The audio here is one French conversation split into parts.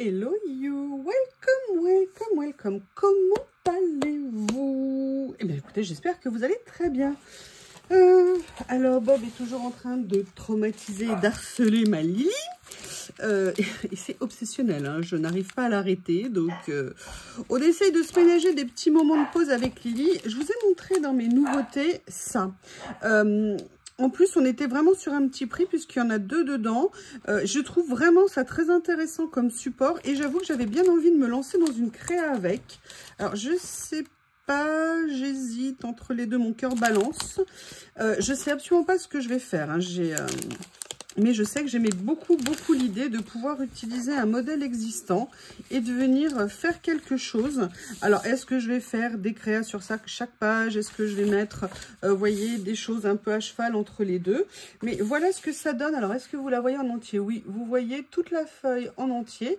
Hello you, welcome, welcome, welcome. Comment allez-vous? Eh bien écoutez, j'espère que vous allez très bien. Alors Bob est toujours en train de traumatiser et d'harceler ma Lily. Et c'est obsessionnel, hein, je n'arrive pas à l'arrêter. Donc on essaye de se ménager des petits moments de pause avec Lily. Je vous ai montré dans mes nouveautés ça. En plus, on était vraiment sur un petit prix puisqu'il y en a deux dedans. Je trouve vraiment ça très intéressant comme support. Et j'avoue que j'avais bien envie de me lancer dans une créa avec. Alors, je sais pas, j'hésite entre les deux. Mon cœur balance. Je sais absolument pas ce que je vais faire. Hein. Mais je sais que j'aimais beaucoup l'idée de pouvoir utiliser un modèle existant et de venir faire quelque chose. Alors, est-ce que je vais faire des créas sur chaque page? Est-ce que je vais mettre, vous voyez, des choses un peu à cheval entre les deux? Mais voilà ce que ça donne. Alors, est-ce que vous la voyez en entier? Oui, vous voyez toute la feuille en entier.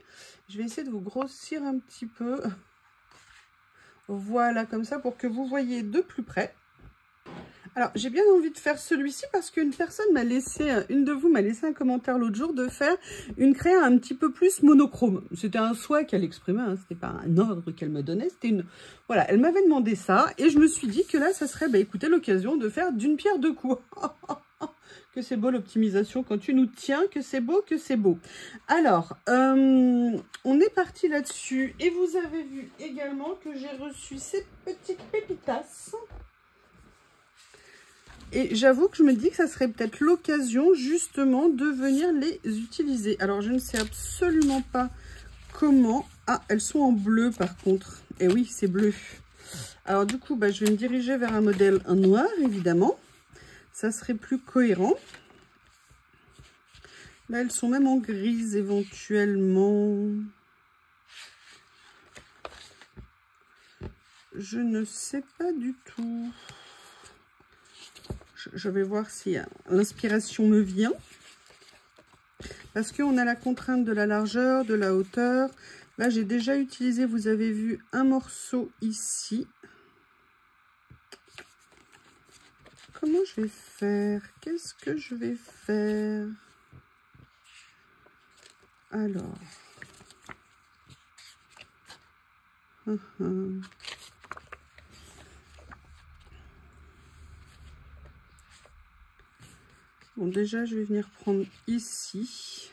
Je vais essayer de vous grossir un petit peu. Voilà, comme ça, pour que vous voyez de plus près. Alors, j'ai bien envie de faire celui-ci parce qu'une personne m'a laissé, une de vous m'a laissé un commentaire l'autre jour de faire une créa un petit peu plus monochrome. C'était un souhait qu'elle exprimait, hein, c'était pas un ordre qu'elle me donnait, c'était une... Voilà, elle m'avait demandé ça et je me suis dit que là, ça serait, bah écoutez, l'occasion de faire d'une pierre deux coups. Que c'est beau l'optimisation quand tu nous tiens, que c'est beau, que c'est beau. Alors, on est parti là-dessus et vous avez vu également que j'ai reçu ces petites pépitas. Et j'avoue que je me dis que ça serait peut-être l'occasion justement de venir les utiliser. Alors, je ne sais absolument pas comment. Ah, elles sont en bleu par contre. Et oui, c'est bleu. Alors du coup, bah, je vais me diriger vers un modèle en noir, évidemment. Ça serait plus cohérent. Là, elles sont même en grise éventuellement. Je ne sais pas du tout. Je vais voir si l'inspiration me vient. Parce qu'on a la contrainte de la largeur, de la hauteur. Là, j'ai déjà utilisé, vous avez vu, un morceau ici. Comment je vais faire? Qu'est-ce que je vais faire? Alors. Bon, déjà, je vais venir prendre ici.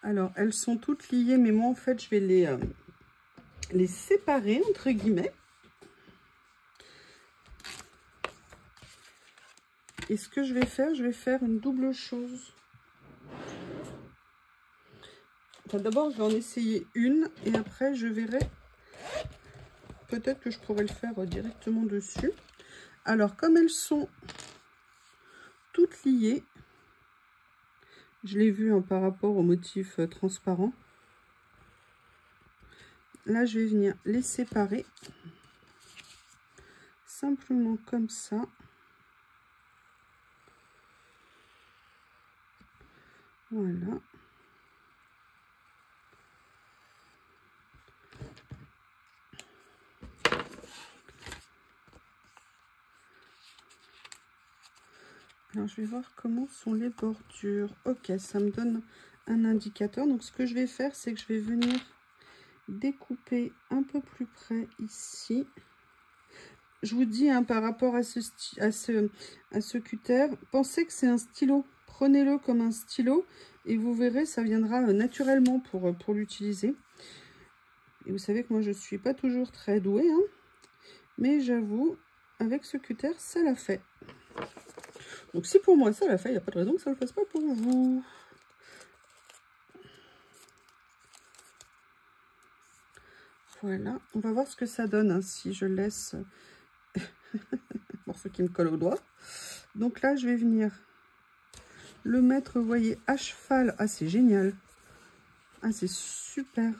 Alors, elles sont toutes liées, mais moi, en fait, je vais les séparer, entre guillemets. Et ce que je vais faire une double chose. Enfin, d'abord, je vais en essayer une, et après, je verrai. Peut-être que je pourrais le faire directement dessus. Alors, comme elles sont toutes liées, je l'ai vu hein, par rapport au motif transparent. Là, je vais venir les séparer. Simplement comme ça. Voilà. Alors, je vais voir comment sont les bordures. Ok, ça me donne un indicateur. Donc, ce que je vais faire, c'est que je vais venir découper un peu plus près ici. Je vous dis, hein, par rapport à ce cutter, pensez que c'est un stylo. Prenez-le comme un stylo et vous verrez, ça viendra naturellement pour l'utiliser. Et vous savez que moi, je ne suis pas toujours très douée, hein, mais j'avoue, avec ce cutter, ça l'a fait. Donc, si pour moi, ça l'a fait, il n'y a pas de raison que ça ne le fasse pas pour vous. Voilà, on va voir ce que ça donne hein, si je laisse morceau qui me colle au doigt. Donc là, je vais venir le mettre, vous voyez, à cheval. Ah, c'est génial. Ah, c'est super.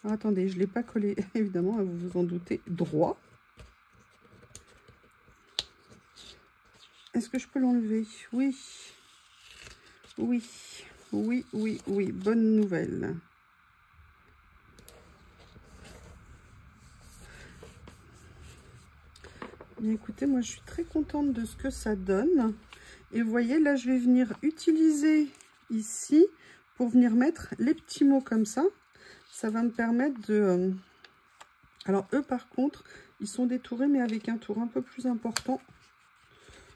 Alors, attendez, je ne l'ai pas collé, évidemment, vous vous en doutez, droit. Est-ce que je peux l'enlever? Oui. Oui. Oui, oui, oui. Bonne nouvelle. Bien, écoutez, moi, je suis très contente de ce que ça donne. Et vous voyez, là, je vais venir utiliser ici pour venir mettre les petits mots comme ça. Ça va me permettre de... Alors eux par contre, ils sont détourés mais avec un tour un peu plus important.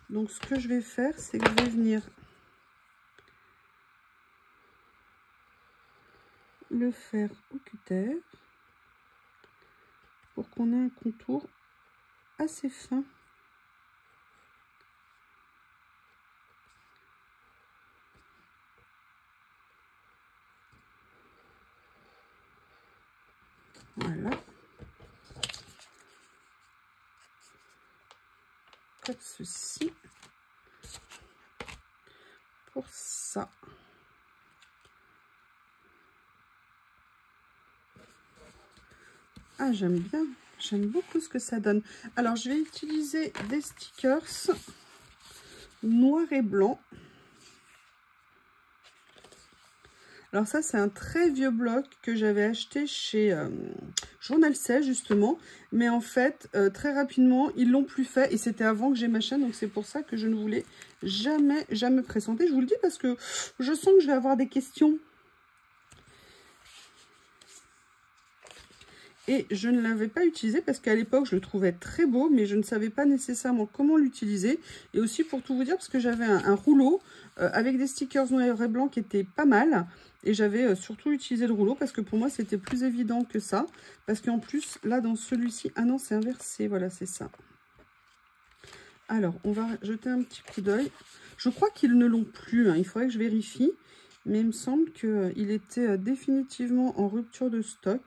Donc ce que je vais faire, c'est que je vais venir le faire au cutter pour qu'on ait un contour assez fin. Voilà. Comme ceci. Pour ça. Ah, j'aime bien. J'aime beaucoup ce que ça donne. Alors, je vais utiliser des stickers noir et blanc. Alors ça, c'est un très vieux bloc que j'avais acheté chez Journal C, justement. Mais en fait, très rapidement, ils l'ont plus fait. Et c'était avant que j'ai ma chaîne. Donc c'est pour ça que je ne voulais jamais présenter. Je vous le dis parce que je sens que je vais avoir des questions. Et je ne l'avais pas utilisé parce qu'à l'époque, je le trouvais très beau, mais je ne savais pas nécessairement comment l'utiliser. Et aussi, pour tout vous dire, parce que j'avais un rouleau avec des stickers noirs et blancs qui étaient pas mal. Et j'avais surtout utilisé le rouleau parce que pour moi, c'était plus évident que ça. Parce qu'en plus, là, dans celui-ci... Ah non, c'est inversé. Voilà, c'est ça. Alors, on va jeter un petit coup d'œil. Je crois qu'ils ne l'ont plus. Hein. Il faudrait que je vérifie. Mais il me semble qu'il était définitivement en rupture de stock.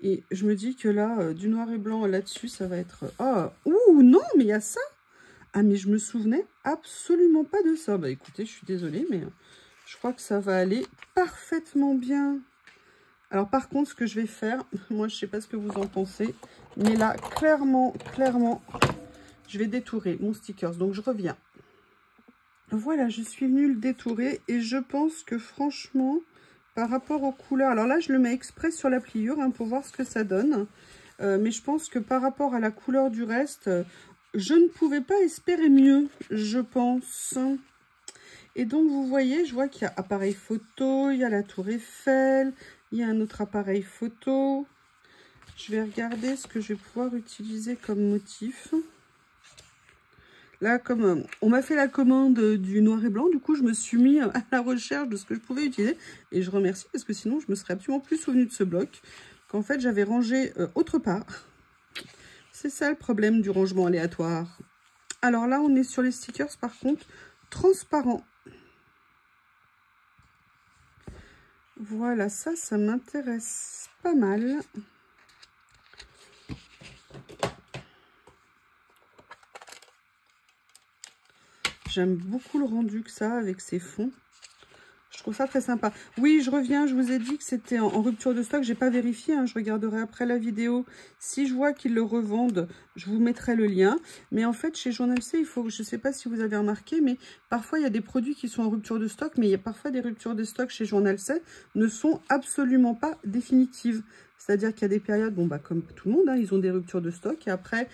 Et je me dis que là, du noir et blanc là-dessus, ça va être... Ah, ouh, non, mais il y a ça. Ah, mais je me souvenais absolument pas de ça. Bah, écoutez, je suis désolée, mais je crois que ça va aller parfaitement bien. Alors, par contre, ce que je vais faire, moi, je sais pas ce que vous en pensez, mais là, clairement, je vais détourer mon stickers. Donc, je reviens. Voilà, je suis venue le détourer et je pense que, franchement... Par rapport aux couleurs, alors là je le mets exprès sur la pliure hein, pour voir ce que ça donne. Mais je pense que par rapport à la couleur du reste, je ne pouvais pas espérer mieux, je pense. Et donc vous voyez, je vois qu'il y a appareil photo, il y a la tour Eiffel, il y a un autre appareil photo. Je vais regarder ce que je vais pouvoir utiliser comme motif. Là, comme on m'a fait la commande du noir et blanc, du coup, je me suis mis à la recherche de ce que je pouvais utiliser. Et je remercie parce que sinon, je me serais absolument plus souvenu de ce bloc qu'en fait, j'avais rangé autre part. C'est ça le problème du rangement aléatoire. Alors là, on est sur les stickers, par contre, transparents. Voilà, ça m'intéresse pas mal. J'aime beaucoup le rendu que ça avec ses fonds. Je trouve ça très sympa. Oui, je reviens, je vous ai dit que c'était en rupture de stock. J'ai pas vérifié, hein, je regarderai après la vidéo. Si je vois qu'ils le revendent, je vous mettrai le lien. Mais en fait, chez Journal C, il faut, je sais pas si vous avez remarqué, mais parfois il y a des produits qui sont en rupture de stock, mais il y a parfois des ruptures de stock chez Journal C ne sont absolument pas définitives. C'est-à-dire qu'il y a des périodes, bon bah comme tout le monde, hein, ils ont des ruptures de stock et après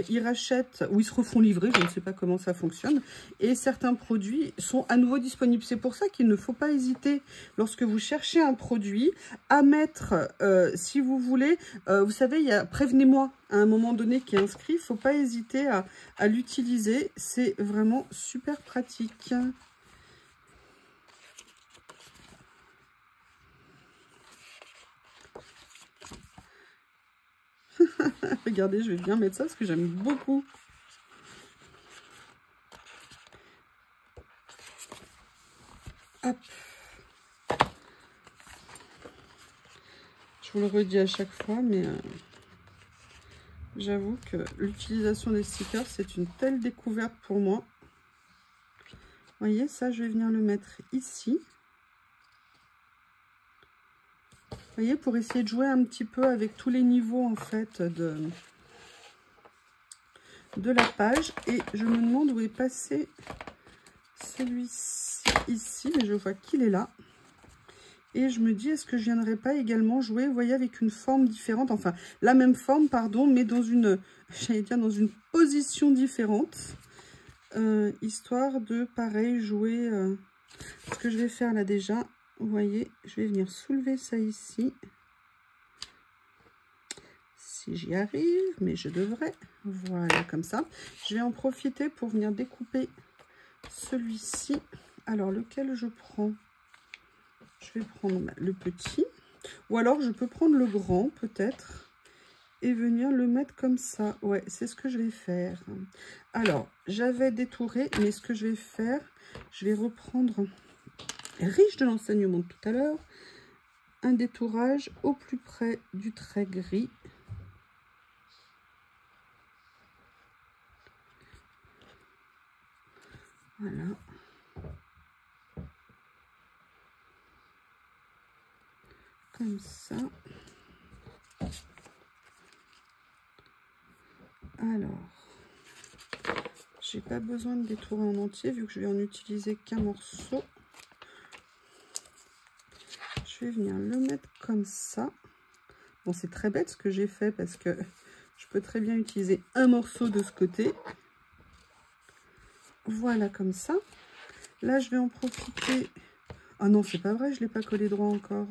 ils rachètent ou ils se refont livrer, je ne sais pas comment ça fonctionne. Et certains produits sont à nouveau disponibles. C'est pour ça qu'il ne faut pas hésiter lorsque vous cherchez un produit à mettre, si vous voulez, vous savez, il y a prévenez-moi à un moment donné qui est inscrit. Il ne faut pas hésiter à l'utiliser. C'est vraiment super pratique. Regardez, je vais bien mettre ça parce que j'aime beaucoup. Hop. Je vous le redis à chaque fois, mais j'avoue que l'utilisation des stickers, c'est une telle découverte pour moi. Vous voyez, ça, je vais venir le mettre ici. Vous voyez, pour essayer de jouer un petit peu avec tous les niveaux, en fait, de la page. Et je me demande où est passé celui-ci ici, mais je vois qu'il est là. Et je me dis, est-ce que je viendrai pas également jouer, vous voyez, avec une forme différente, enfin, la même forme, pardon, mais dans une, j'allais dire, dans une position différente, histoire de, pareil, jouer Ce que je vais faire là déjà, vous voyez, je vais venir soulever ça ici. Si j'y arrive, mais je devrais. Voilà, comme ça. Je vais en profiter pour venir découper celui-ci. Alors, lequel je prends? Je vais prendre le petit. Ou alors, je peux prendre le grand, peut-être. Et venir le mettre comme ça. Ouais, c'est ce que je vais faire. Alors, j'avais détouré, mais ce que je vais faire, je vais reprendre, riche de l'enseignement de tout à l'heure, un détourage au plus près du trait gris. Voilà. Comme ça. Alors, j'ai pas besoin de détourer en entier vu que je vais en utiliser qu'un morceau. Je vais venir le mettre comme ça. Bon, c'est très bête ce que j'ai fait parce que je peux très bien utiliser un morceau de ce côté. Voilà, comme ça. Là, je vais en profiter. Ah non, c'est pas vrai, je ne l'ai pas collé droit encore.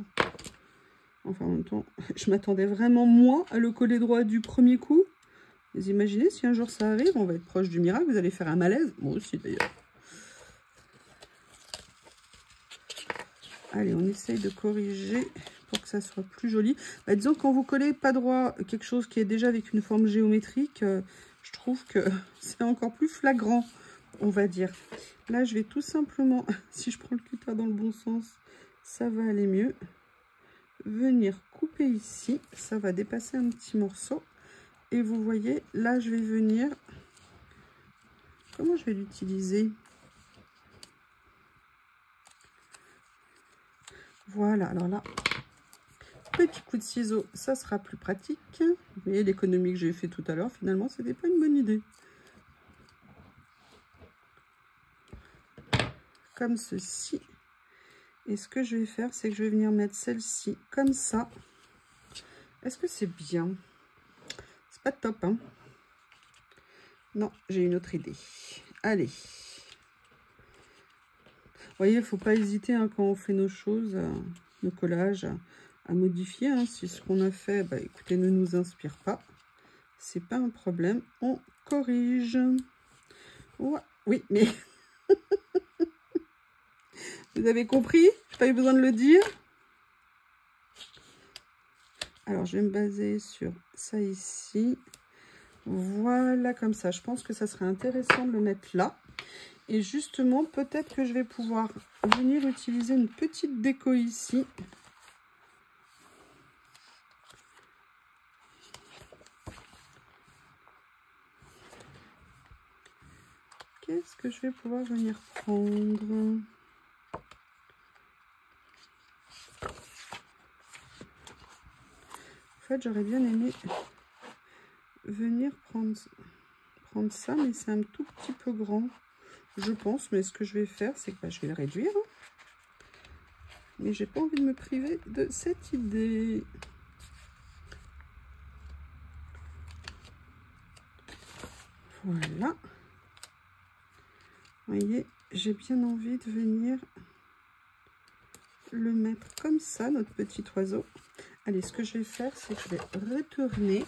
Enfin, en même temps, je m'attendais vraiment moins à le coller droit du premier coup. Vous imaginez, si un jour ça arrive, on va être proche du miracle, vous allez faire un malaise. Moi aussi, d'ailleurs. Allez, on essaye de corriger pour que ça soit plus joli. Bah, disons, quand vous collez pas droit quelque chose qui est déjà avec une forme géométrique, je trouve que c'est encore plus flagrant, on va dire. Là, je vais tout simplement, si je prends le cutter dans le bon sens, ça va aller mieux. Venir couper ici, ça va dépasser un petit morceau. Et vous voyez, là, je vais venir... Comment je vais l'utiliser? Voilà, alors là, petit coup de ciseau, ça sera plus pratique. Vous voyez, l'économie que j'ai fait tout à l'heure, finalement, c'était pas une bonne idée. Comme ceci. Et ce que je vais faire, c'est que je vais venir mettre celle-ci comme ça. Est-ce que c'est bien? C'est pas top, hein? Non, j'ai une autre idée. Allez. Vous voyez, il ne faut pas hésiter hein, quand on fait nos choses, nos collages, à modifier. Hein. Si ce qu'on a fait, bah, écoutez, ne nous inspire pas, c'est pas un problème. On corrige. Ouais, oui, mais... Vous avez compris? Je n'ai pas eu besoin de le dire. Alors, je vais me baser sur ça ici. Voilà, comme ça. Je pense que ça serait intéressant de le mettre là. Et justement, peut-être que je vais pouvoir venir utiliser une petite déco ici. Qu'est-ce que je vais pouvoir venir prendre? En fait, j'aurais bien aimé venir prendre ça, mais c'est un tout petit peu grand, je pense. Mais ce que je vais faire, c'est que bah, je vais le réduire. Hein. Mais j'ai pas envie de me priver de cette idée. Voilà. Vous voyez, j'ai bien envie de venir le mettre comme ça, notre petit oiseau. Allez, ce que je vais faire, c'est que je vais retourner.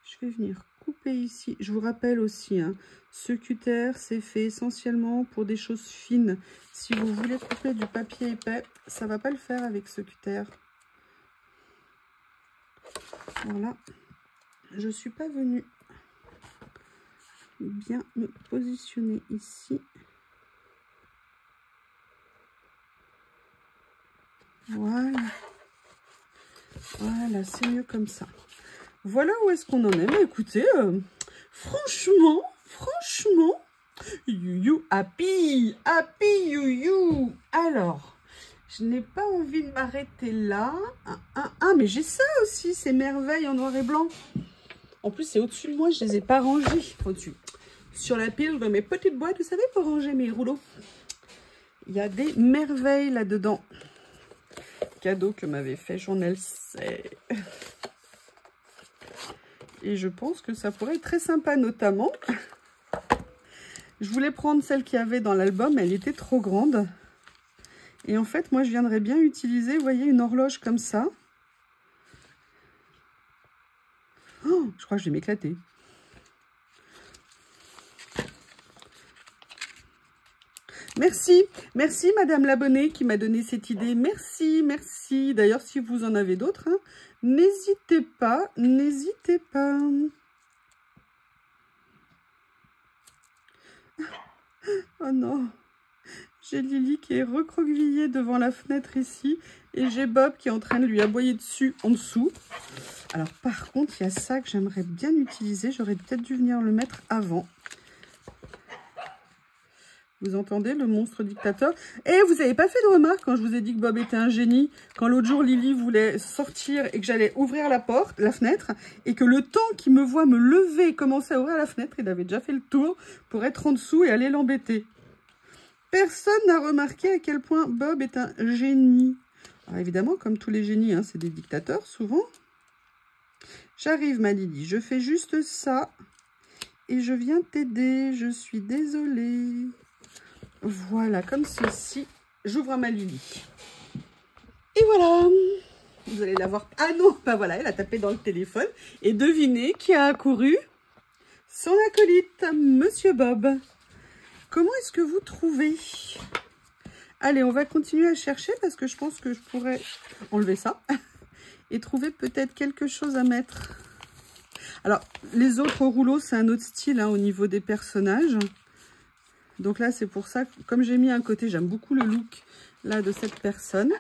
Je vais venir couper ici. Je vous rappelle aussi, hein, ce cutter, c'est fait essentiellement pour des choses fines. Si vous voulez couper du papier épais, ça ne va pas le faire avec ce cutter. Voilà. Je ne suis pas venue bien me positionner ici. Voilà. Voilà, c'est mieux comme ça. Voilà où est-ce qu'on en est. Mais écoutez, franchement, you happy, you. Alors, je n'ai pas envie de m'arrêter là. Ah, mais j'ai ça aussi, ces merveilles en noir et blanc. En plus, c'est au-dessus de moi, je les ai pas rangés. Au-dessus, sur la pile de mes petites boîtes, vous savez, pour ranger mes rouleaux. Il y a des merveilles là-dedans. Cadeau que m'avait fait Journal C. Et je pense que ça pourrait être très sympa, notamment Je voulais prendre celle qu'il y avait dans l'album, mais elle était trop grande. Et en fait, moi, je viendrais bien utiliser, vous voyez, une horloge comme ça. Oh, je crois que je vais m'éclater. Merci, merci Madame l'abonnée qui m'a donné cette idée. Merci, merci. D'ailleurs, si vous en avez d'autres, hein, n'hésitez pas, n'hésitez pas. Oh non, j'ai Lily qui est recroquevillée devant la fenêtre ici et j'ai Bob qui est en train de lui aboyer dessus en dessous. Alors par contre, il y a ça que j'aimerais bien utiliser. J'aurais peut-être dû venir le mettre avant. Vous entendez le monstre dictateur? Et vous n'avez pas fait de remarque quand je vous ai dit que Bob était un génie, quand l'autre jour Lily voulait sortir et que j'allais ouvrir la porte, la fenêtre, et que le temps qu'il me voit me lever et commencer à ouvrir la fenêtre, il avait déjà fait le tour pour être en dessous et aller l'embêter. Personne n'a remarqué à quel point Bob est un génie. Alors évidemment, comme tous les génies, hein, c'est des dictateurs souvent. J'arrive ma Lily, je fais juste ça et je viens t'aider, je suis désolée. Voilà, comme ceci, j'ouvre ma Lily. Et voilà, vous allez la voir. Ah non, pas voilà, elle a tapé dans le téléphone. Et devinez qui a accouru? Son acolyte, Monsieur Bob. Comment est-ce que vous trouvez? Allez, on va continuer à chercher parce que je pense que je pourrais enlever ça et trouver peut-être quelque chose à mettre. Alors, les autres rouleaux, c'est un autre style hein, au niveau des personnages. Donc là, c'est pour ça que, comme j'ai mis un côté, j'aime beaucoup le look là de cette personne.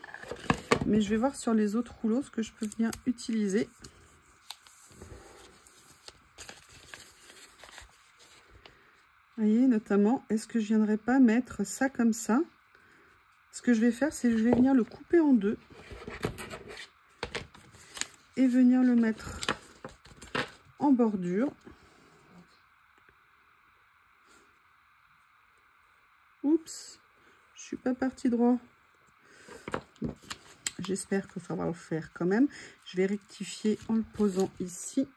Mais je vais voir sur les autres rouleaux ce que je peux venir utiliser. Vous voyez, notamment, est-ce que je viendrai pas mettre ça comme ça? Ce que je vais faire, c'est que je vais venir le couper en deux. Et venir le mettre en bordure. Oups, je suis pas partie droit. Bon, j'espère que ça va le faire quand même. Je vais rectifier en le posant ici.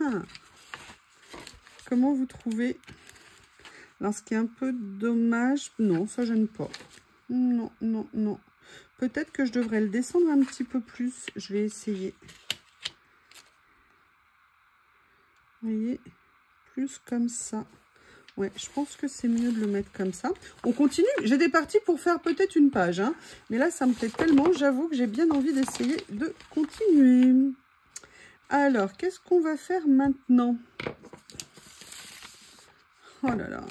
Ah. Comment vous trouvez? Alors, ce qui est un peu dommage, non, ça j'aime pas. Non, non, non. Peut-être que je devrais le descendre un petit peu plus. Je vais essayer. Vous voyez, plus comme ça. Ouais, je pense que c'est mieux de le mettre comme ça. On continue. J'ai des parties pour faire peut-être une page. Hein. Mais là, ça me plaît tellement. J'avoue que j'ai bien envie d'essayer de continuer. Alors, qu'est-ce qu'on va faire maintenant? Oh là là.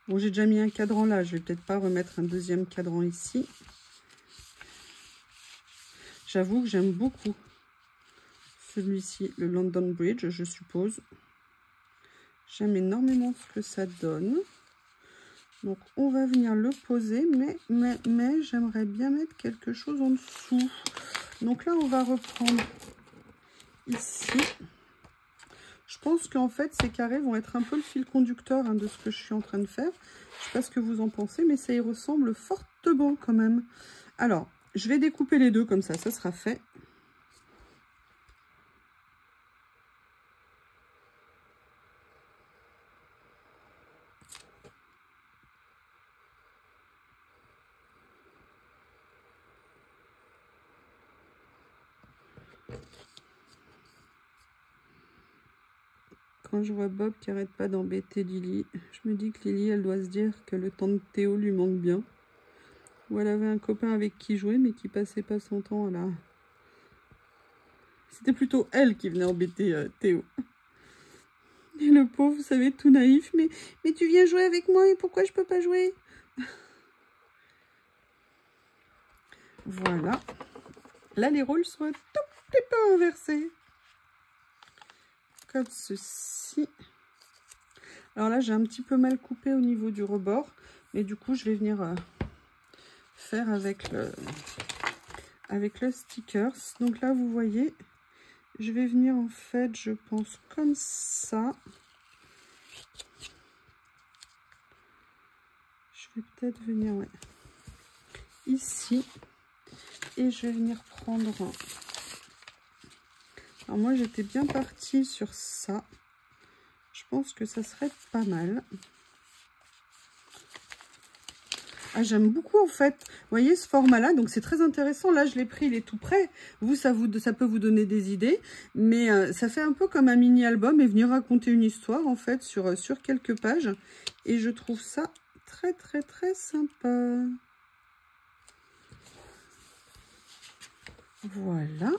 Bon, j'ai déjà mis un cadran là. Je vais peut-être pas remettre un deuxième cadran ici. J'avoue que j'aime beaucoup celui-ci, le London Bridge, je suppose. J'aime énormément ce que ça donne. Donc, on va venir le poser, mais j'aimerais bien mettre quelque chose en dessous. Donc là, on va reprendre ici. Je pense qu'en fait, ces carrés vont être un peu le fil conducteur hein, de ce que je suis en train de faire. Je ne sais pas ce que vous en pensez, mais ça y ressemble fortement quand même. Alors, je vais découper les deux comme ça sera fait. Quand je vois Bob qui arrête pas d'embêter Lily, je me dis que Lily, elle doit se dire que le temps de Théo lui manque bien. Ou elle avait un copain avec qui jouer, mais qui passait pas son temps là. C'était plutôt elle qui venait embêter Théo. Et le pauvre, vous savez, tout naïf, mais tu viens jouer avec moi et pourquoi je peux pas jouer? Voilà. Là, les rôles sont un tout petit peu inversés. Comme ceci. Alors là, j'ai un petit peu mal coupé au niveau du rebord. Mais du coup, je vais venir faire avec avec le stickers. Donc là, vous voyez, je vais venir en fait, je pense, comme ça. Je vais peut-être venir ici. Et je vais venir prendre... Alors moi, j'étais bien partie sur ça. Je pense que ça serait pas mal. Ah, j'aime beaucoup en fait. Vous voyez ce format-là, donc c'est très intéressant. Là, je l'ai pris, il est tout prêt. Vous, ça peut vous donner des idées. Mais ça fait un peu comme un mini-album et venir raconter une histoire en fait sur quelques pages. Et je trouve ça très, très, très sympa. Voilà.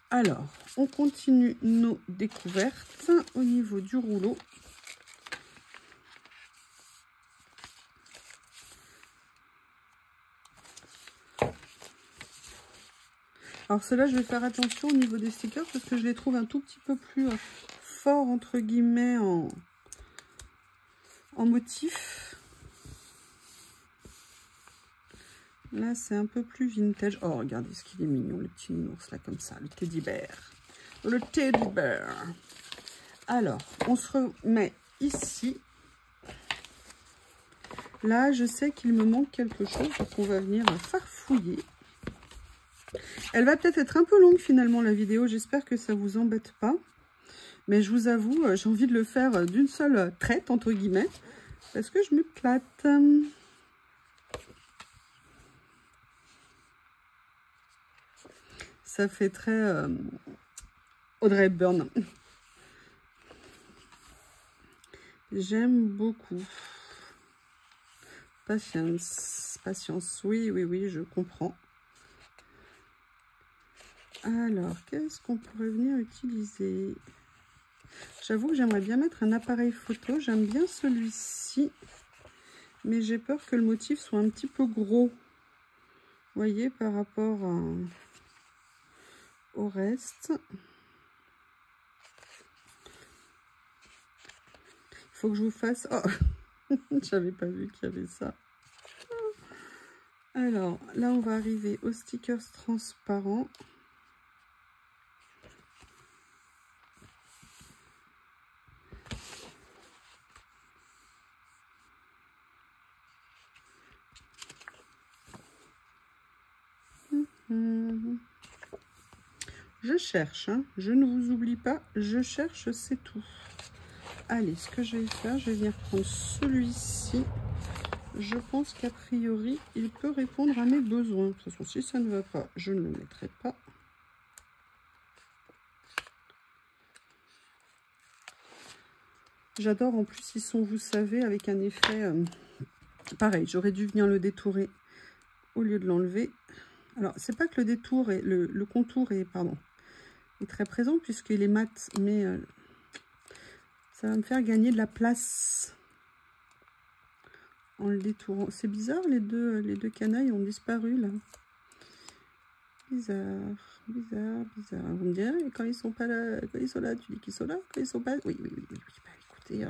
Alors, on continue nos découvertes au niveau du rouleau. Alors, ceux-là, je vais faire attention au niveau des stickers parce que je les trouve un tout petit peu plus forts, entre guillemets, en motif. Là, c'est un peu plus vintage. Oh, regardez ce qu'il est mignon, le petit nounours, là, comme ça, le teddy bear. Le teddy bear. Alors, on se remet ici. Là, je sais qu'il me manque quelque chose, donc on va venir farfouiller. Elle va peut-être être un peu longue, finalement, la vidéo. J'espère que ça ne vous embête pas. Mais je vous avoue, j'ai envie de le faire d'une seule traite, entre guillemets, parce que je m'éclate. Ça fait très Audrey Hepburn. J'aime beaucoup. Patience. Patience. Oui, oui, oui, je comprends. Alors, qu'est-ce qu'on pourrait venir utiliser? J'avoue que j'aimerais bien mettre un appareil photo. J'aime bien celui-ci. Mais j'ai peur que le motif soit un petit peu gros. Vous voyez, par rapport au reste. Il faut que je vous fasse... Oh, j'avais pas vu qu'il y avait ça. Alors, là, on va arriver aux stickers transparents. Je cherche, hein. Je ne vous oublie pas, je cherche, c'est tout. Allez, ce que je vais faire, je vais venir prendre celui-ci. Je pense qu'a priori, il peut répondre à mes besoins. De toute façon, si ça ne va pas, je ne le mettrai pas. J'adore, en plus, ils sont, vous savez, avec un effet... pareil, j'aurais dû venir le détourer au lieu de l'enlever. Alors, c'est pas que le détour, est, le contour est, pardon, est très présent puisqu'il est mat, mais ça va me faire gagner de la place en le détourant. C'est bizarre, les deux canailles ont disparu là. Bizarre, bizarre, bizarre. Vous me direz, quand ils sont pas là, quand ils sont là, tu dis qu'ils sont là, quand ils sont pas... Oui, oui, oui, oui. Bah, écoutez,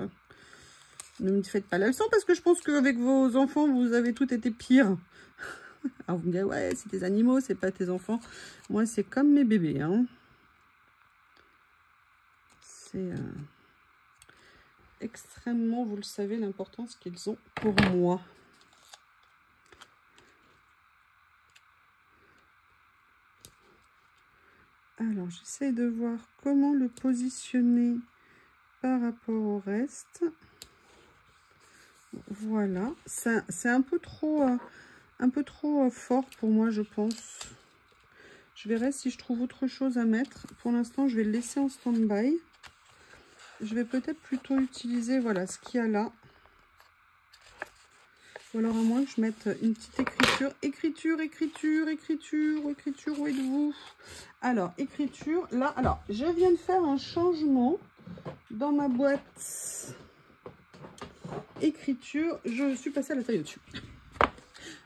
ne me faites pas la leçon parce que je pense qu'avec vos enfants, vous avez tout été pire. Alors vous me direz, ouais, c'est tes animaux, c'est pas tes enfants. Moi, c'est comme mes bébés, hein. C'est extrêmement, vous le savez, l'importance qu'ils ont pour moi. Alors, j'essaie de voir comment le positionner par rapport au reste. Voilà, c'est un peu trop fort pour moi, je pense. Je verrai si je trouve autre chose à mettre. Pour l'instant, je vais le laisser en stand-by. Je vais peut-être plutôt utiliser, voilà, ce qu'il y a là. Ou alors à moins que je mette une petite écriture. Écriture, écriture, écriture, écriture, où êtes-vous? Alors, écriture, là, alors, je viens de faire un changement dans ma boîte écriture. Je suis passée à la taille au-dessus.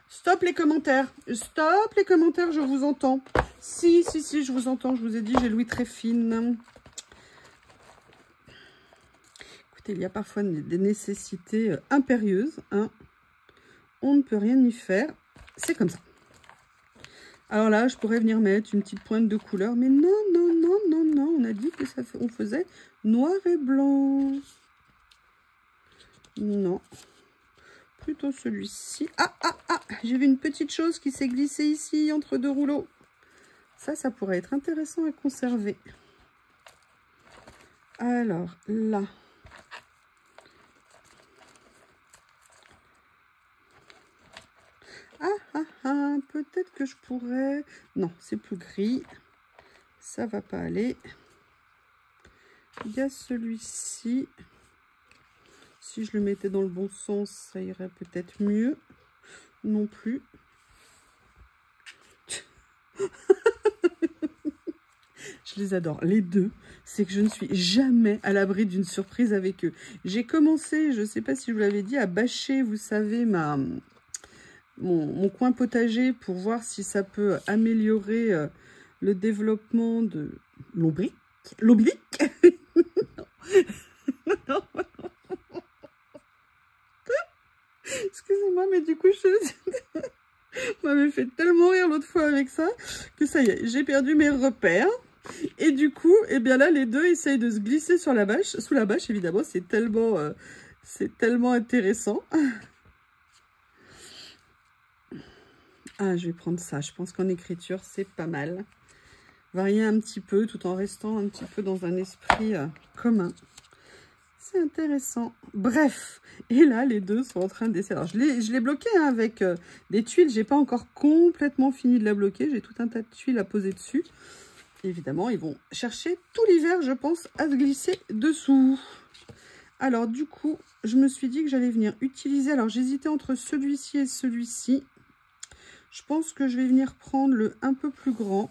Stop les commentaires. Stop les commentaires, je vous entends. Si, si, si, je vous entends. Je vous ai dit, j'ai l'ouïe très fine. Il y a parfois des nécessités impérieuses, hein. On ne peut rien y faire. C'est comme ça. Alors là, je pourrais venir mettre une petite pointe de couleur. Mais non, non, non, non, non. On a dit que ça, on faisait noir et blanc. Non. Plutôt celui-ci. Ah, ah, ah. J'ai vu une petite chose qui s'est glissée ici entre deux rouleaux. Ça pourrait être intéressant à conserver. Alors, là. Ah, ah, ah, peut-être que je pourrais... Non, c'est plus gris. Ça va pas aller. Il y a celui-ci. Si je le mettais dans le bon sens, ça irait peut-être mieux. Non plus. Je les adore, les deux. C'est que je ne suis jamais à l'abri d'une surprise avec eux. J'ai commencé, je ne sais pas si je vous l'avais dit, à bâcher, vous savez, mon coin potager pour voir si ça peut améliorer le développement de l'oblique. L'oblique. Non. Excusez-moi, mais du coup, je m'avais fait tellement rire l'autre fois avec ça que ça y est, j'ai perdu mes repères. Et du coup, eh bien là, les deux essayent de se glisser sur la bâche, sous la bâche, évidemment, c'est tellement intéressant. Ah, je vais prendre ça. Je pense qu'en écriture, c'est pas mal. Varier un petit peu, tout en restant un petit peu dans un esprit commun. C'est intéressant. Bref, et là, les deux sont en train d'essayer. Alors, je l'ai bloqué hein, avec des tuiles. J'ai pas encore complètement fini de la bloquer. J'ai tout un tas de tuiles à poser dessus. Évidemment, ils vont chercher tout l'hiver, je pense, à se glisser dessous. Alors, du coup, je me suis dit que j'allais venir utiliser... Alors, j'hésitais entre celui-ci et celui-ci. Je pense que je vais venir prendre le un peu plus grand.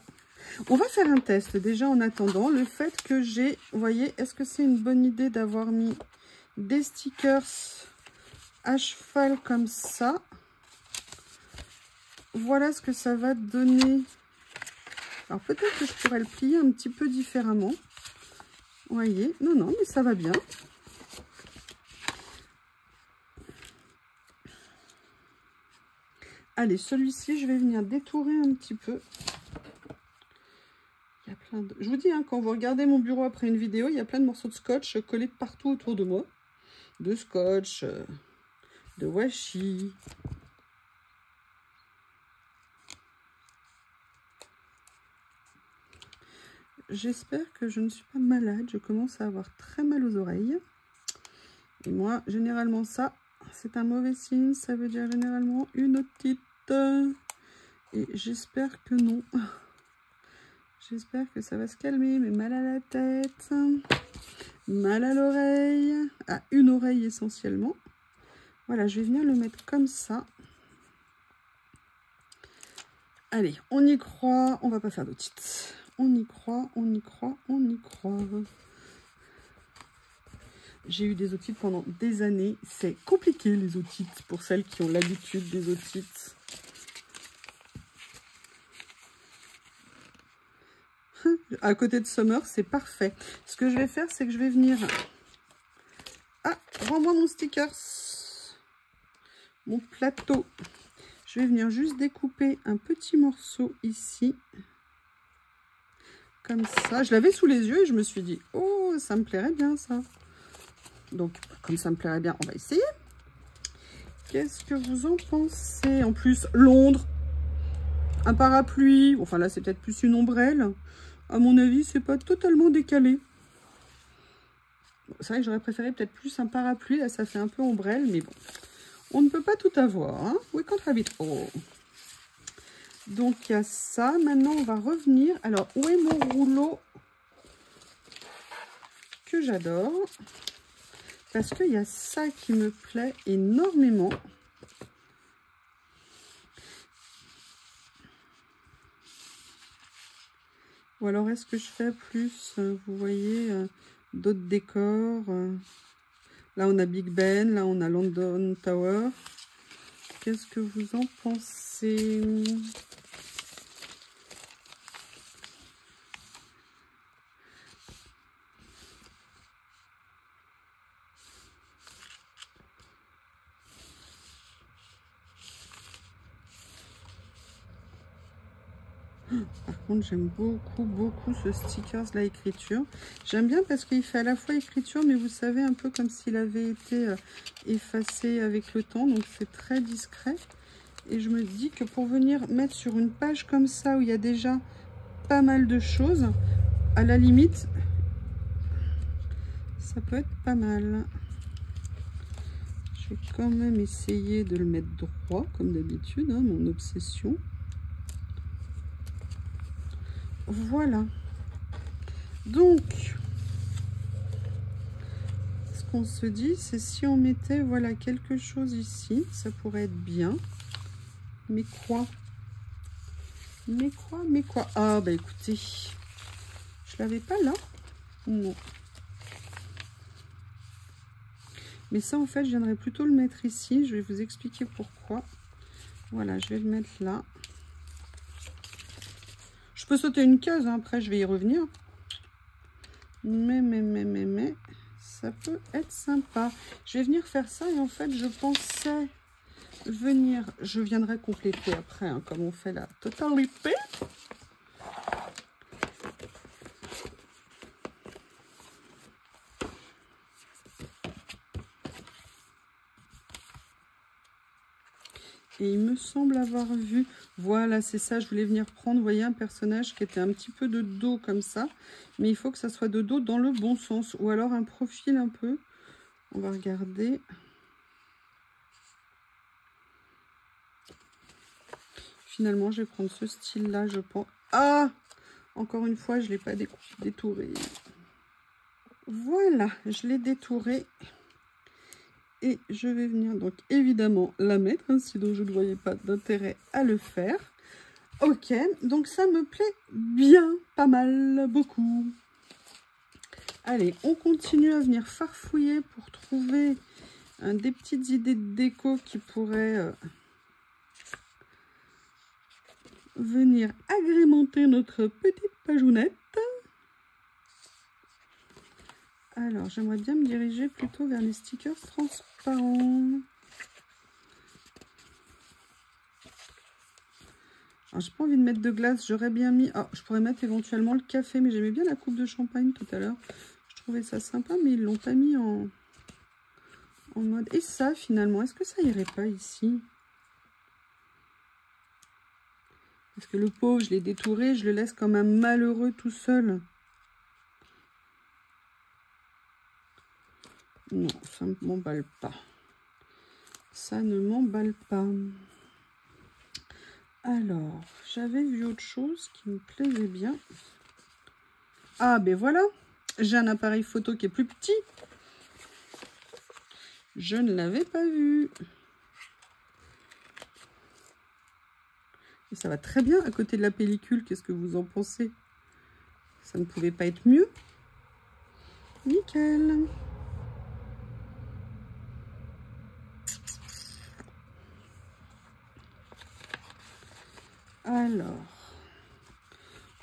On va faire un test, déjà, en attendant. Le fait que j'ai... Vous voyez, est-ce que c'est une bonne idée d'avoir mis des stickers à cheval comme ça? Voilà ce que ça va donner... Alors, peut-être que je pourrais le plier un petit peu différemment. Vous voyez? Non, non, mais ça va bien. Allez, celui-ci, je vais venir détourer un petit peu. Il y a plein de... Je vous dis, hein, quand vous regardez mon bureau après une vidéo, il y a plein de morceaux de scotch collés de partout autour de moi. De scotch, de washi. J'espère que je ne suis pas malade. Je commence à avoir très mal aux oreilles. Et moi, généralement, ça, c'est un mauvais signe. Ça veut dire généralement une otite. Et j'espère que non. J'espère que ça va se calmer. Mais mal à la tête. Mal à l'oreille. À une oreille essentiellement. Voilà, je vais venir le mettre comme ça. Allez, on y croit. On va pas faire d'otite. On y croit, on y croit, on y croit. J'ai eu des otites pendant des années. C'est compliqué les otites pour celles qui ont l'habitude des otites. À côté de Summer, c'est parfait. Ce que je vais faire, c'est que je vais venir... Ah, rends-moi mon sticker. Mon plateau. Je vais venir juste découper un petit morceau ici. Comme ça. Je l'avais sous les yeux et je me suis dit, oh, ça me plairait bien ça. Donc, comme ça me plairait bien, on va essayer. Qu'est-ce que vous en pensez? En plus, Londres, un parapluie. Enfin là, c'est peut-être plus une ombrelle. À mon avis, c'est pas totalement décalé. Bon, c'est vrai que j'aurais préféré peut-être plus un parapluie. Là, ça fait un peu ombrelle, mais bon. On ne peut pas tout avoir. Hein? We can't have it all. Donc, il y a ça. Maintenant, on va revenir. Alors, où est mon rouleau que j'adore? Parce qu'il y a ça qui me plaît énormément. Ou alors, est-ce que je fais plus, vous voyez, d'autres décors? Là, on a Big Ben. Là, on a London Tower. Qu'est-ce que vous en pensez? Par contre, j'aime beaucoup ce sticker, la écriture. J'aime bien parce qu'il fait à la fois écriture, mais vous savez, un peu comme s'il avait été effacé avec le temps. Donc, c'est très discret. Et je me dis que pour venir mettre sur une page comme ça, où il y a déjà pas mal de choses, à la limite, ça peut être pas mal. Je vais quand même essayer de le mettre droit, comme d'habitude, hein, mon obsession. Voilà. Donc, ce qu'on se dit, c'est si on mettait, voilà, quelque chose ici, ça pourrait être bien. Mais quoi? Mais quoi? Ah, bah écoutez, je l'avais pas là. Non. Mais ça, en fait, je viendrai plutôt le mettre ici. Je vais vous expliquer pourquoi. Voilà, je vais le mettre là. Je peux sauter une case, hein, après je vais y revenir. Mais, ça peut être sympa. Je vais venir faire ça et en fait, je pensais venir... Je viendrai compléter après, hein, comme on fait la totalité. Et il me semble avoir vu, voilà, c'est ça, je voulais venir prendre, vous voyez, un personnage qui était un petit peu de dos comme ça. Mais il faut que ça soit de dos dans le bon sens. Ou alors un profil un peu. On va regarder. Finalement, je vais prendre ce style-là, je pense. Ah! Encore une fois, je ne l'ai pas détouré. Voilà, je l'ai détouré. Et je vais venir donc évidemment la mettre, hein, sinon je ne voyais pas d'intérêt à le faire. Ok, donc ça me plaît bien, pas mal, beaucoup. Allez, on continue à venir farfouiller pour trouver des petites idées de déco qui pourraient venir agrémenter notre petite pageonnette. Alors, j'aimerais bien me diriger plutôt vers les stickers transparents. Alors, j'ai pas envie de mettre de glace, j'aurais bien mis... Oh, je pourrais mettre éventuellement le café, mais j'aimais bien la coupe de champagne tout à l'heure. Je trouvais ça sympa, mais ils l'ont pas mis en mode... Et ça, finalement, est-ce que ça irait pas ici? Parce que le pauvre, je l'ai détouré, je le laisse comme un malheureux tout seul. Non, ça ne m'emballe pas. Ça ne m'emballe pas. Alors, j'avais vu autre chose qui me plaisait bien. Ah, ben voilà. J'ai un appareil photo qui est plus petit. Je ne l'avais pas vu. Et ça va très bien à côté de la pellicule. Qu'est-ce que vous en pensez? Ça ne pouvait pas être mieux. Nickel. Alors,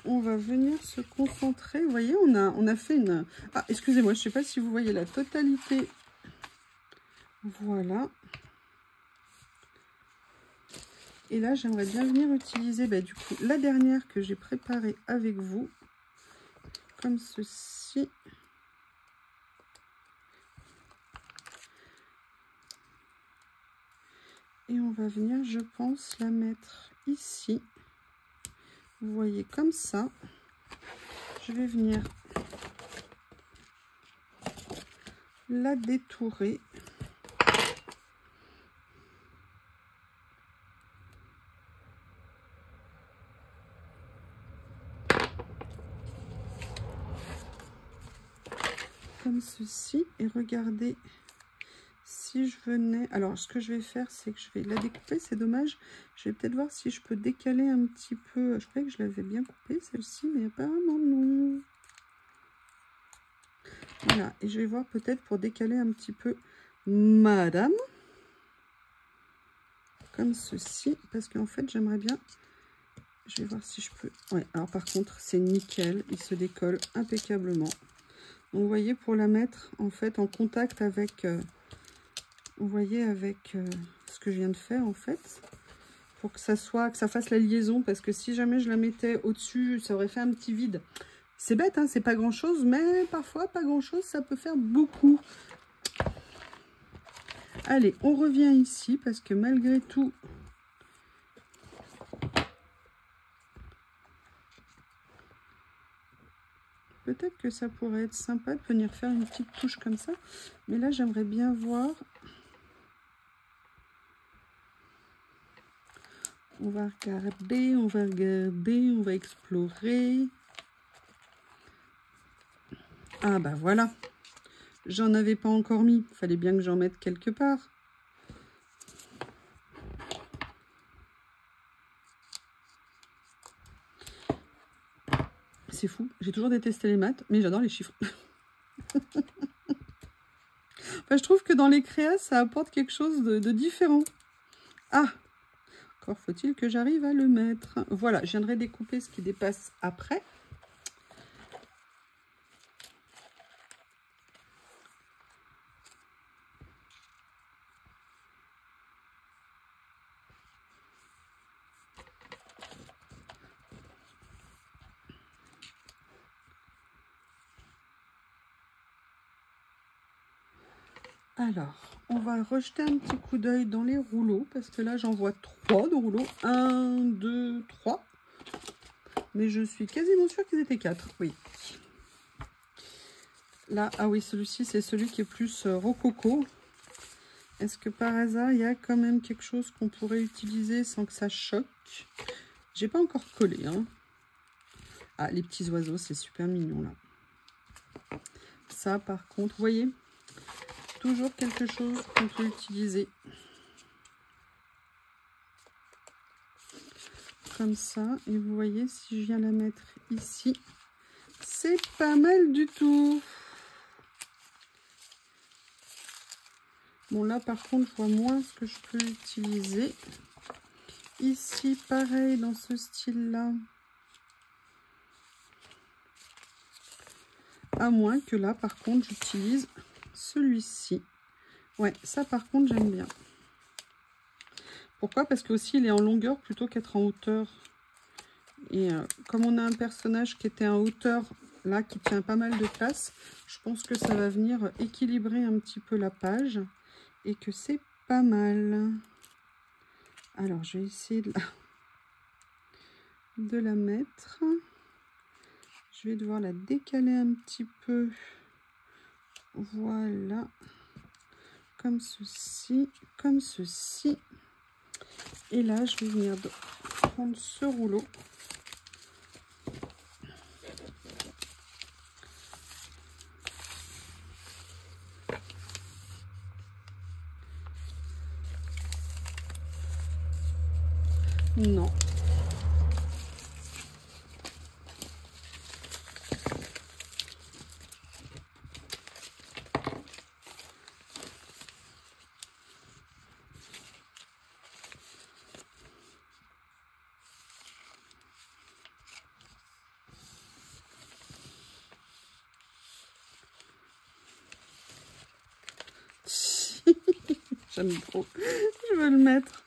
on va venir se concentrer. Vous voyez, on a fait une... Ah, excusez-moi, je ne sais pas si vous voyez la totalité. Voilà. Et là, j'aimerais bien venir utiliser, du coup, la dernière que j'ai préparée avec vous. Comme ceci. Et on va venir, je pense, la mettre ici. Vous voyez, comme ça. Je vais venir la détourer. Comme ceci. Et regardez, si je venais... Alors, ce que je vais faire, c'est que je vais la découper. C'est dommage. Je vais peut-être voir si je peux décaler un petit peu. Je croyais que je l'avais bien coupée, celle-ci, mais apparemment non. Voilà. Et je vais voir peut-être pour décaler un petit peu madame. Comme ceci. Parce qu'en fait, j'aimerais bien... Je vais voir si je peux... Ouais, alors par contre, c'est nickel. Il se décolle impeccablement. Donc, vous voyez, pour la mettre, en fait, en contact avec... vous voyez, avec ce que je viens de faire, en fait. pour que ça fasse la liaison, parce que si jamais je la mettais au-dessus, ça aurait fait un petit vide. C'est bête, hein, c'est pas grand-chose, mais parfois, pas grand-chose, ça peut faire beaucoup. Allez, on revient ici, parce que malgré tout... Peut-être que ça pourrait être sympa de venir faire une petite touche comme ça. Mais là, j'aimerais bien voir... On va regarder, on va explorer. Ah bah voilà. J'en avais pas encore mis. Il fallait bien que j'en mette quelque part. C'est fou. J'ai toujours détesté les maths, mais j'adore les chiffres. Enfin, je trouve que dans les créas, ça apporte quelque chose de différent. Ah! Encore faut-il que j'arrive à le mettre. Voilà, je viendrai découper ce qui dépasse après. Alors, on va rejeter un petit coup d'œil dans les rouleaux, parce que là, j'en vois 3 de rouleaux. 1, 2, 3. Mais je suis quasiment sûre qu'ils étaient 4, oui. Là, ah oui, celui-ci, c'est celui qui est plus rococo. Est-ce que par hasard, il y a quand même quelque chose qu'on pourrait utiliser sans que ça choque? J'ai pas encore collé, hein. Ah, les petits oiseaux, c'est super mignon, là. Ça, par contre, vous voyez, toujours quelque chose qu'on peut utiliser. Comme ça. Et vous voyez, si je viens la mettre ici, c'est pas mal du tout. Bon, là, par contre, je vois moins ce que je peux utiliser. Ici, pareil, dans ce style-là. À moins que là, par contre, j'utilise celui-ci. Ouais, ça, par contre, j'aime bien. Pourquoi? Parce que aussi, il est en longueur plutôt qu'être en hauteur. Et comme on a un personnage qui était en hauteur, là, qui tient pas mal de place, je pense que ça va venir équilibrer un petit peu la page. Et que c'est pas mal. Alors, je vais essayer de la mettre. Je vais devoir la décaler un petit peu. Voilà. Comme ceci. Comme ceci. Et là, je vais venir prendre ce rouleau. Non. J'aime trop. Je veux le mettre.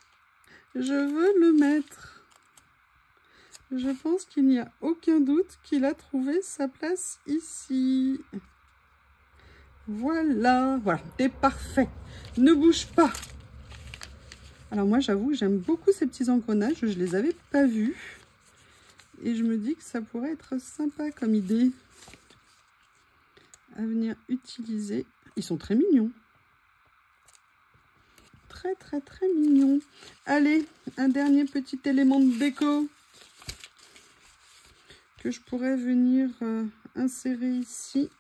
Je veux le mettre. Je pense qu'il n'y a aucun doute qu'il a trouvé sa place ici. Voilà. Voilà, t'es parfait. Ne bouge pas. Alors moi, j'avoue, j'aime beaucoup ces petits engrenages. Je les avais pas vus. Et je me dis que ça pourrait être sympa comme idée à venir utiliser. Ils sont très mignons. Très, très, très mignons. Allez, un dernier petit élément de déco que je pourrais venir insérer ici.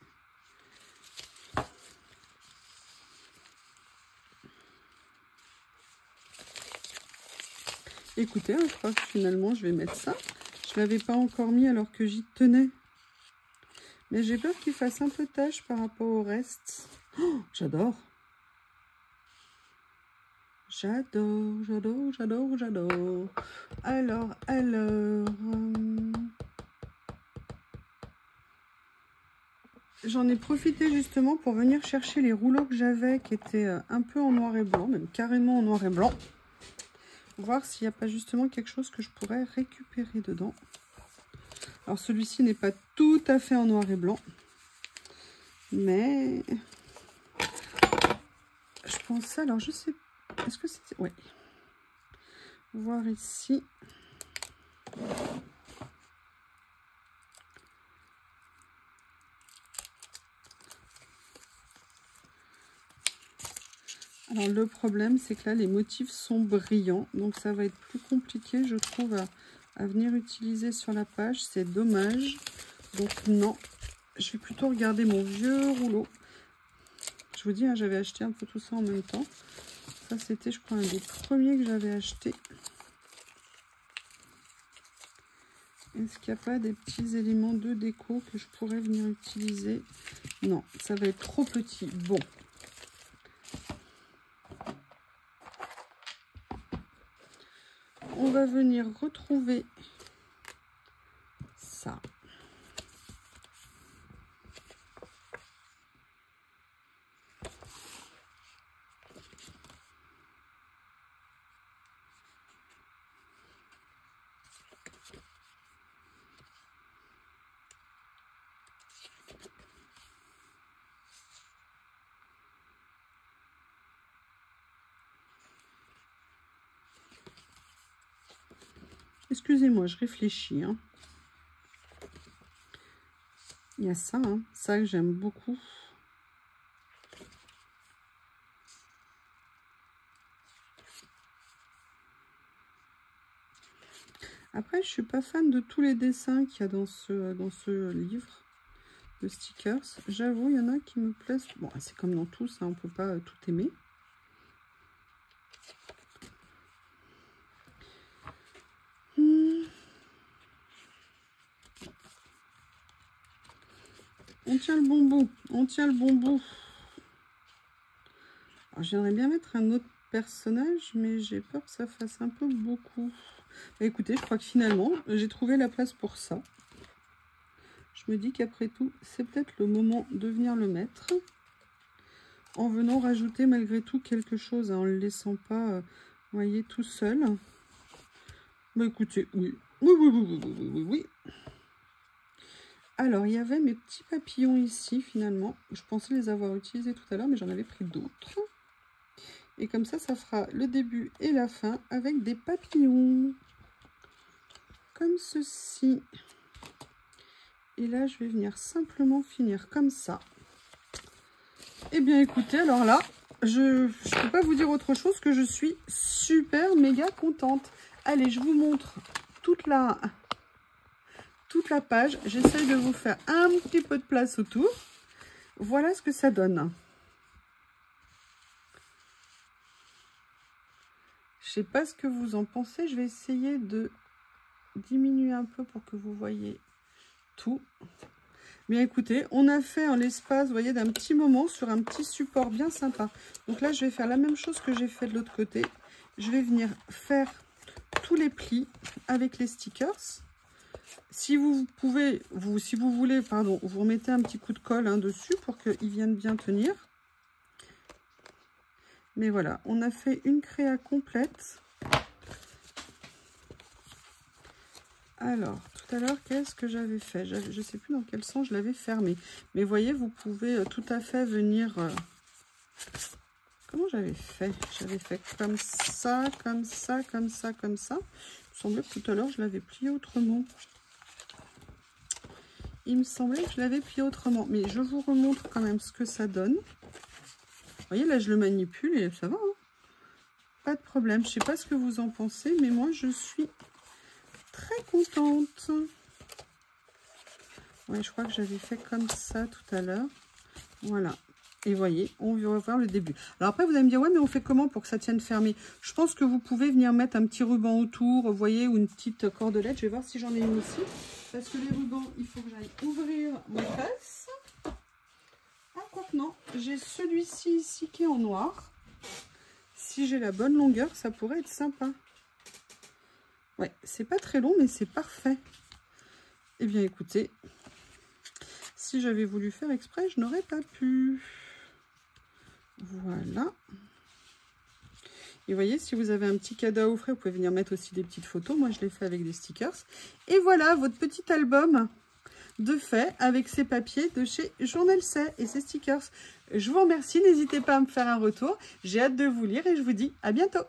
Écoutez, je crois que finalement, je vais mettre ça. Je ne l'avais pas encore mis alors que j'y tenais. Mais j'ai peur qu'il fasse un peu tache par rapport au reste. Oh, j'adore. J'adore, j'adore, j'adore, j'adore. Alors. J'en ai profité justement pour venir chercher les rouleaux que j'avais qui étaient un peu en noir et blanc, même carrément en noir et blanc. voir s'il n'y a pas justement quelque chose que je pourrais récupérer dedans. Alors celui-ci n'est pas tout à fait en noir et blanc, mais je pense, alors je sais, est-ce que c'était, ouais, voir ici. Alors le problème, c'est que là les motifs sont brillants, donc ça va être plus compliqué, je trouve, à venir utiliser sur la page. C'est dommage. Donc non, je vais plutôt regarder mon vieux rouleau. Je vous dis, hein, j'avais acheté un peu tout ça en même temps. Ça, c'était, je crois, un des premiers que j'avais acheté. Est-ce qu'il n'y a pas des petits éléments de déco que je pourrais venir utiliser? Non, ça va être trop petit. Bon. On va venir retrouver ça. Excusez-moi, je réfléchis. Hein. Il y a ça, hein, ça que j'aime beaucoup. Après, je suis pas fan de tous les dessins qu'il y a dans ce livre de stickers. J'avoue, il y en a qui me plaisent. Bon, c'est comme dans tous, hein, on peut pas tout aimer. On tient le bon bout, on tient le bon bout. Alors, j'aimerais bien mettre un autre personnage, mais j'ai peur que ça fasse un peu beaucoup. Bah, écoutez, je crois que finalement, j'ai trouvé la place pour ça. Je me dis qu'après tout, c'est peut-être le moment de venir le mettre. En venant rajouter malgré tout quelque chose, hein, en ne le laissant pas, vous voyez, tout seul. Bah écoutez, oui. Oui. Alors, il y avait mes petits papillons ici, finalement. Je pensais les avoir utilisés tout à l'heure, mais j'en avais pris d'autres. Et comme ça, ça fera le début et la fin avec des papillons. Comme ceci. Et là, je vais venir simplement finir comme ça. Eh bien, écoutez, alors là, je ne peux pas vous dire autre chose que je suis super méga contente. Allez, je vous montre toute la page. J'essaye de vous faire un petit peu de place autour. Voilà ce que ça donne. Je sais pas ce que vous en pensez. Je vais essayer de diminuer un peu pour que vous voyez tout. Bien écoutez, on a fait en l'espace, vous voyez, d'un petit moment sur un petit support bien sympa. Donc là, je vais faire la même chose que j'ai fait de l'autre côté. Je vais venir faire tous les plis avec les stickers. Si vous pouvez, si vous voulez, pardon, vous remettez un petit coup de colle, hein, dessus pour qu'ils viennent bien tenir. Mais voilà, on a fait une créa complète. Alors, tout à l'heure, qu'est-ce que j'avais fait? Je ne sais plus dans quel sens je l'avais fermé. Mais voyez, vous pouvez tout à fait venir... Comment j'avais fait? J'avais fait comme ça, comme ça, comme ça, comme ça. Il me semblait que tout à l'heure, je l'avais plié autrement. Il me semblait que je l'avais plié autrement. Mais je vous remontre quand même ce que ça donne. Vous voyez, là, je le manipule et ça va. Hein, pas de problème. Je ne sais pas ce que vous en pensez, mais moi, je suis très contente. Ouais, je crois que j'avais fait comme ça tout à l'heure. Voilà. Et voyez, on va voir le début. Alors après, vous allez me dire, ouais, mais on fait comment pour que ça tienne fermé? Je pense que vous pouvez venir mettre un petit ruban autour, vous voyez, ou une petite cordelette. Je vais voir si j'en ai une ici. Parce que les rubans, il faut que j'aille ouvrir mon presse. Ah, quoi que non. J'ai celui-ci ici qui est en noir. Si j'ai la bonne longueur, ça pourrait être sympa. Ouais, c'est pas très long, mais c'est parfait. Eh bien, écoutez, si j'avais voulu faire exprès, je n'aurais pas pu. Voilà. Et vous voyez, si vous avez un petit cadeau à offrir, vous pouvez venir mettre aussi des petites photos. Moi, je l'ai fait avec des stickers. Et voilà, votre petit album de fait avec ces papiers de chez Journal C et ces stickers. Je vous remercie. N'hésitez pas à me faire un retour. J'ai hâte de vous lire et je vous dis à bientôt.